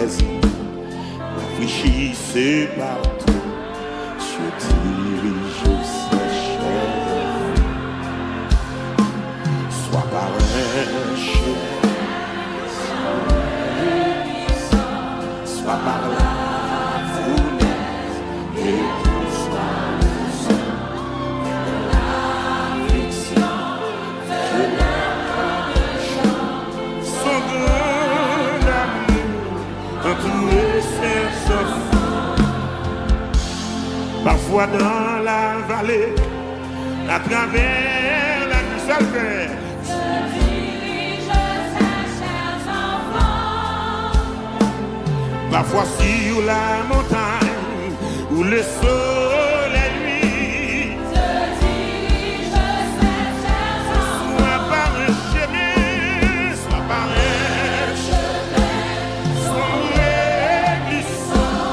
saisi. Réfléchissez partout, je dirige ses chefs. Soit par un chef, soit par la fournaise, et tout soit le sang de l'affliction, de la chance. Son grand amour dans tous les sens. Parfois dans la vallée, à travers la nuit salvaire, je dirige ses chers enfants. Parfois sur la montagne, où le soleil luit, je dirige ses chers enfants. soit par un chemin, soit par un chemin, soit glissant,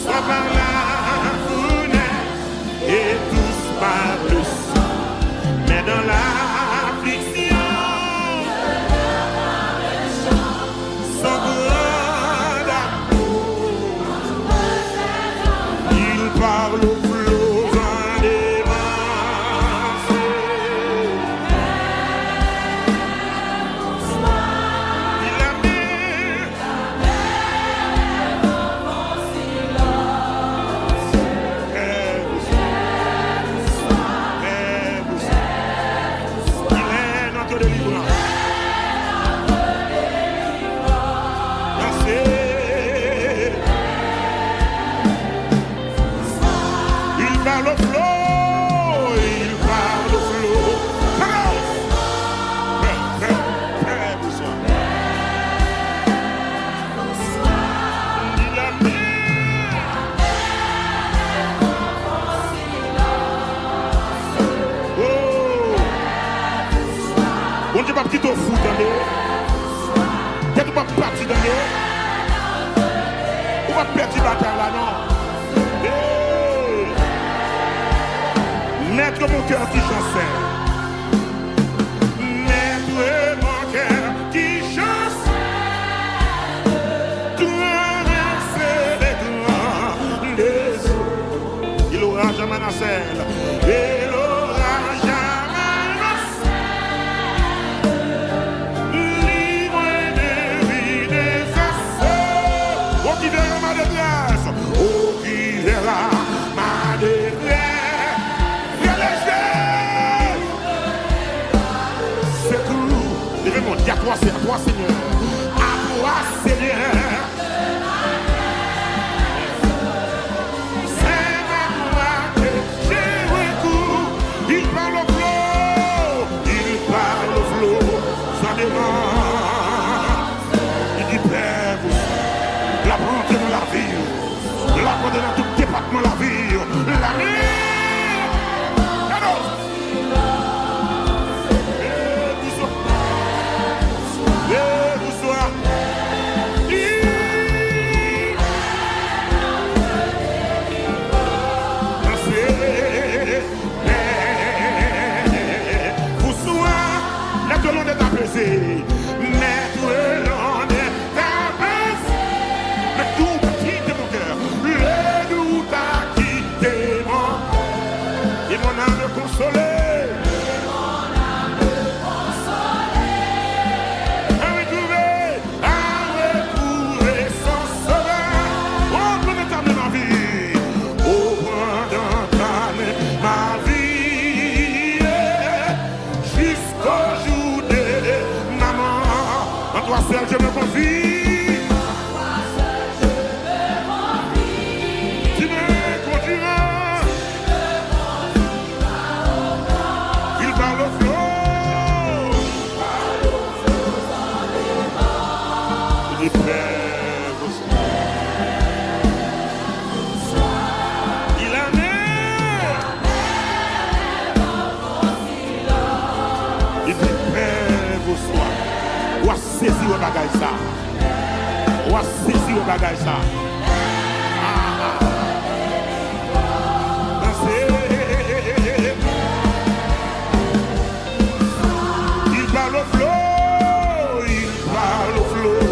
soit par la et tous par le sang, mais dans l'affliction, son grand amour, il parle au flot des masses. Il a mis on ne peut pas quitter au foot, on ne peut pas partir dans les. On va perdre la bataille là, non? Mettre mon cœur qui chancelle. Mettre mon cœur qui chancelle. Traverser les grands les eaux. Il aura jamais la selle. Il aura jamais la selle. Libre de vie des assauts. Oh, qui verra ma détresse. Oh, qui verra ma détresse. Dis à toi, Seigneur. À toi, Seigneur. C'est ma voix que j'ai recours. Il parle au flot, sans démence. Il dit, Père, la prendre dans la vie, la prendre dans tout département de la vie, la vie. Mettre l'on est apaisé. Le doute a quitté mon cœur. Le doute a quitté mon cœur. Et mon âme consolée. A retrouver son sauveur. Oh, pour entamer ma vie. Oh, pour entamer ma vie. Jusqu'au jour de toi seul je me confie. Toi seul je me confie. Tu me conduiras. Il parle au flot. Il dit Père, il a il dit Père, vous soyez. Ou a saisi au bagage ça. Ou a saisi au bagage ça. Il parle au flot. Il parle au flot.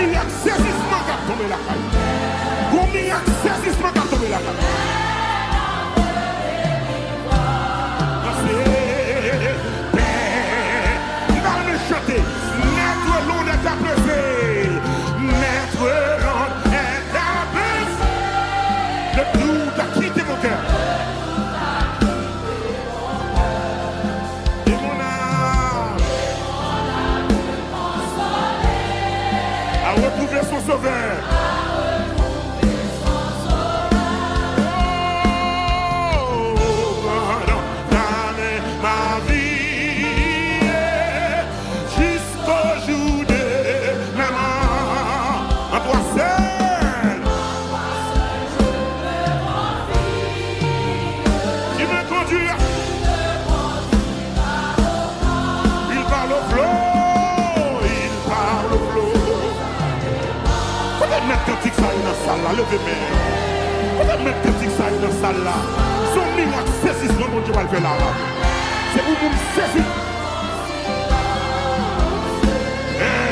miracle saisissement qui a tombé la caille. Gros miracle saisissement qui a tombé la caille. Il va me chanter. Notre long est apaisé. Notre long est apaisé. Le doute a quitté mon cœur. Et mon âme a retrouvé son sauveur. Levez-moi. Peut-être mettre petit ça dans la salle là. Son miracle saisissement, mon Dieu va le faire là. C'est pour vous me saisir.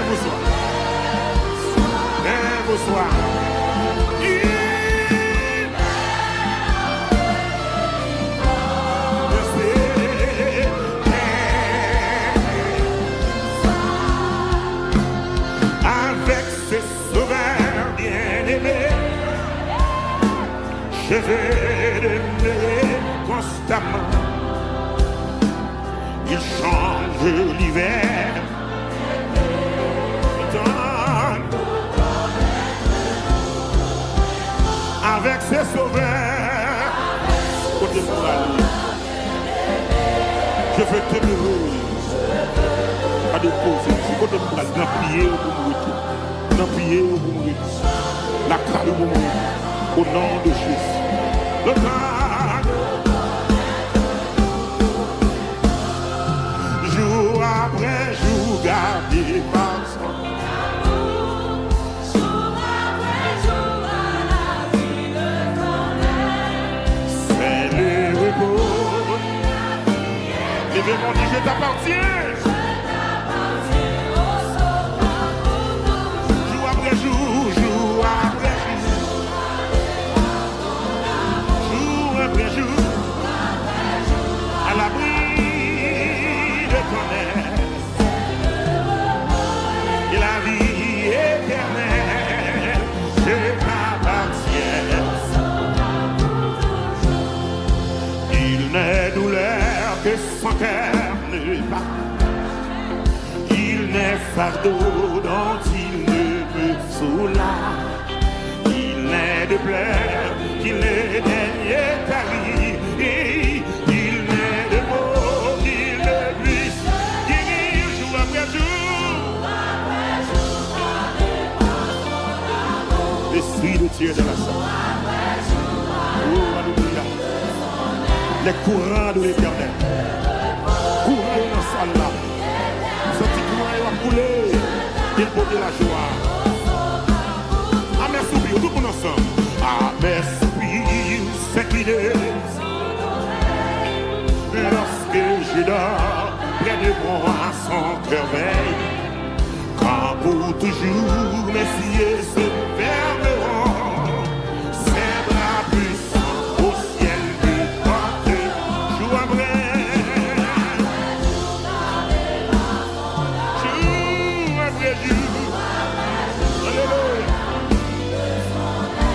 Bonsoir. Bonsoir. Avec ses sauveurs bien-aimés, je vais l'aimer constamment. Il change l'hiver. Avec ses sauveurs, côté pour aller, je veux te louer. À déposer, c'est côté pour aller, dans prier pour mourir. Dans prier pour mourir. La caille pour mourir. Au nom de Jésus. Le temps, jour après jour, gardé par son. Jour après jour, à la vie de ton C'est le repos. L'événement dit je t'appartiens. Jour après jour, jour après jour. Jour après jour, à l'abri de ton aile, et la vie éternelle, je t'appartiens. Il n'est douleur que son cœur ne bat, il n'est fardeau dont il ne me soulage, il n'est de pleurs qu'il ne daigne tarir, et il n'est de mots qu'il ne puisse guérir jour après jour. L'esprit de Dieu de la salle. Oh, alléluia. Les courants de l'éternel. Courants dans la salle là. Ce petit courant va couler. Il porte la joie. Amen, soupir, tout le monde ensemble. Amen, soupir, s'incliner. Lorsque je dors, près de moi, son cœur veille. Quand pour toujours mes yeux se fermeront, ses bras puissants au ciel me portent. Jour après jour, alléluia.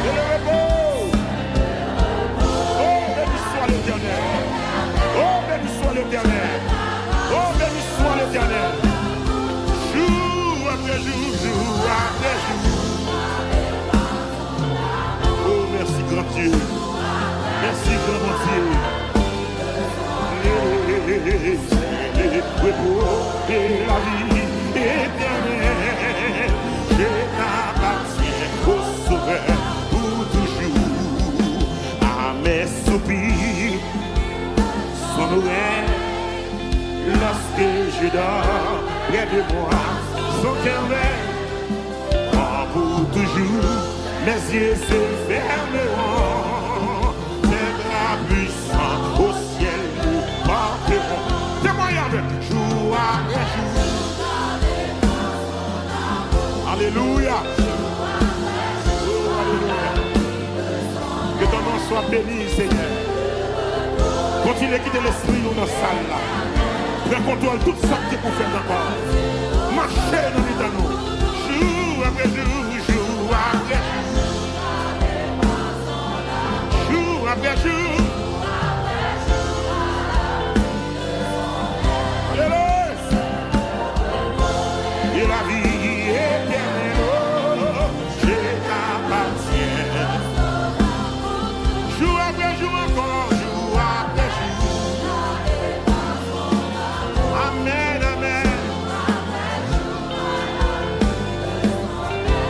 Et le repos. Oh, béni soit l'Éternel. Oh, béni soit l'Éternel. Oh, béni soit l'Éternel. Jour après jour, jour après jour. Oh, merci grand Dieu. Merci grand Dieu. Le repos et la vie éternelle. Je t'appartiens au Sauveur pour toujours. À mes soupirs, son oreille. Lorsque je dors près de moi, son cœur veille. Quand pour toujours, mes yeux se fermeront. Tes bras puissants au ciel nous porteront. Témoignage, jour après jour. Alléluia. Sois béni, Seigneur. Continue à quitter l'esprit dans la salle là. Prends contrôle tout ça que vous faites encore. Marchez dans les nous. Jour après jour, jour après jour. Jour après jour. Et la vie éternelle, je t'appartiens. Jour après jour encore, jour après jour. Amen, amen.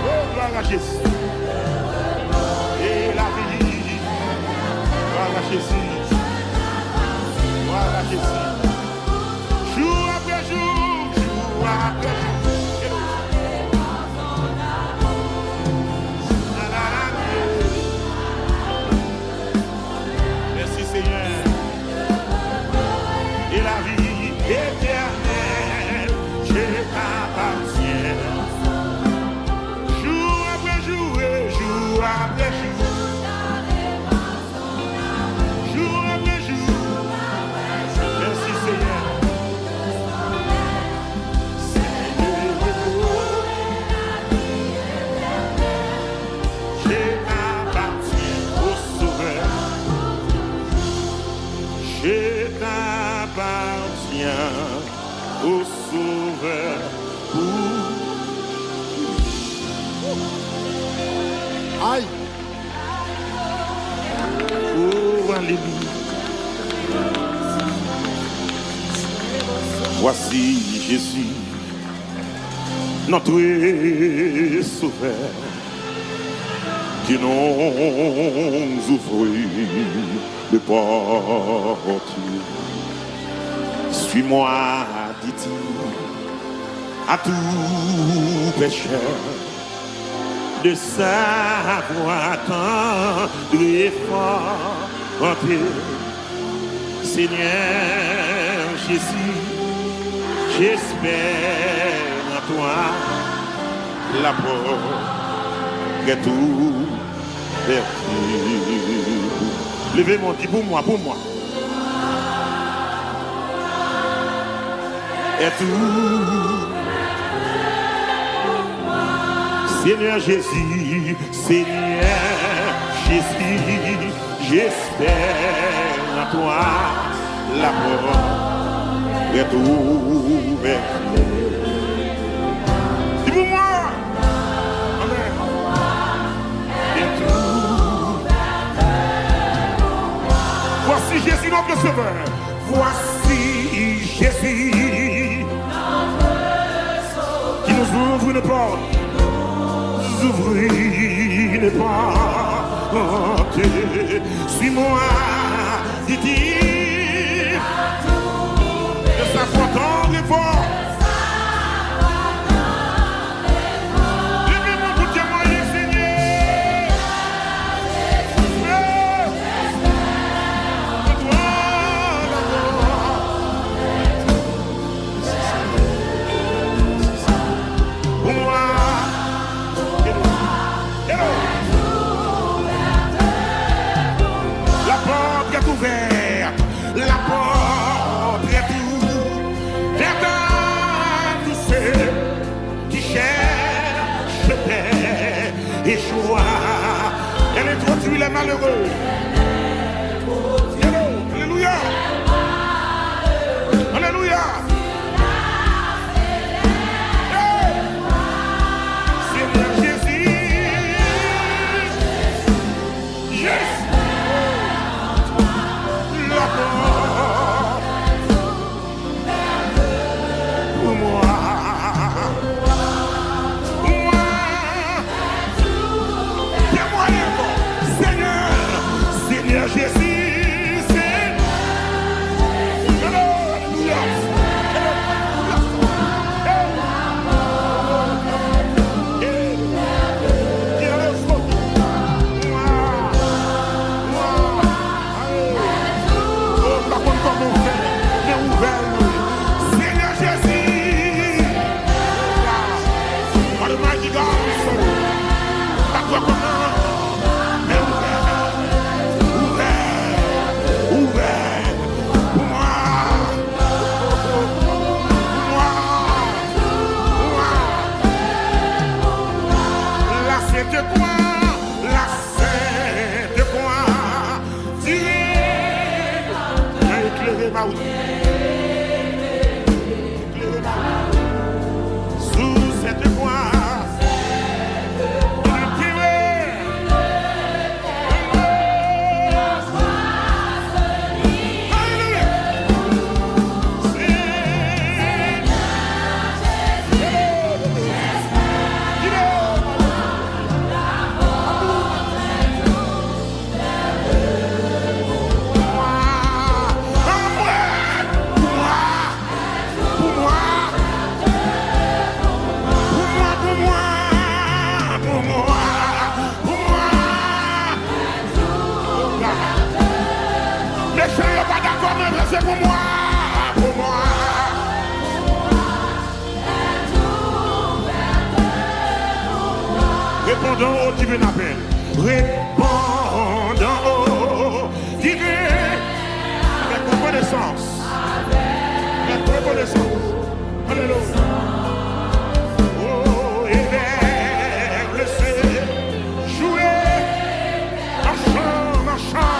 Oh, gloire à Jésus. Et la vie, gloire à Jésus. Gloire à Jésus. Jour après jour, jour après jour. Merci Seigneur. Et la vie éternelle, je t'appartiens. Jour après jour et jour après jour. Jour après jour. Merci Seigneur. Je t'appartiens au Sauveur. Aïe. Oh, alléluia. Voici Jésus, notre Sauveur, qui nous ouvre le porte. Suis-moi, dit-il, à tout pécheur, de savoir tendre et fort. Seigneur Jésus, j'espère en toi, la porte est ouverte. Levez-moi, dis pour moi, pour moi. Et tout. Seigneur Jésus, Seigneur Jésus, j'espère en toi, la porte est ouverte. Dis pour moi. Amen. Et tout. Voici Jésus notre Sauveur. Voici Jésus qui nous ouvre une porte. Ouvrir une porte. Suis-moi, dit-il, de sa foi tendre et fort. Levez-moi pour témoigner, Seigneur. Pour moi. La porte est ouverte, la porte est ouverte à tous ceux qui cherchent paix et joie. Elle introduit les malheureux. Alléluia. Alléluia. Seigneur Jésus. Yes. La porte pour moi. Témoignez encore. Seigneur, Seigneur Jésus, c'est. Alléluia. Seigneur Jésus, Almighty God, à toi comment, mais ouvert, sainte croix, la sainte croix, tirez, éclairez ma route. Éclairez ma route. Sous cette croix, c'est pour moi, pour moi. Répondons au divin appel. Répondons au divin avec reconnaissance. Avec reconnaissance. Alléluia. Oh, évêque, laissez jouer en chant.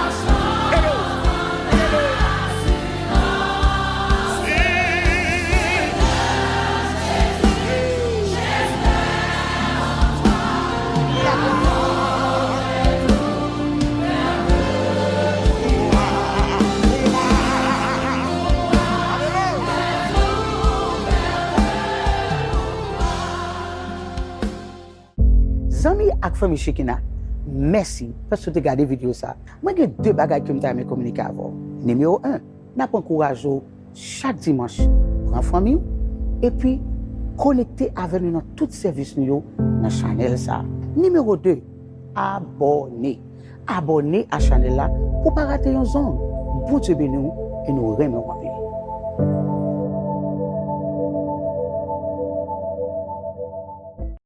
Zami ak famille Chekina, merci parce que tu as regardé la vidéo. Moi, j'ai deux bagages que je vais communiquer avec. Numéro 1, nous encourageons chaque dimanche pour la famille et puis connecter avec nous dans tout service dans la chaîne. Numéro 2, abonnez. Abonnez à la chaîne pour ne pas rater une zone. Bon Dieu béni et nous remercions.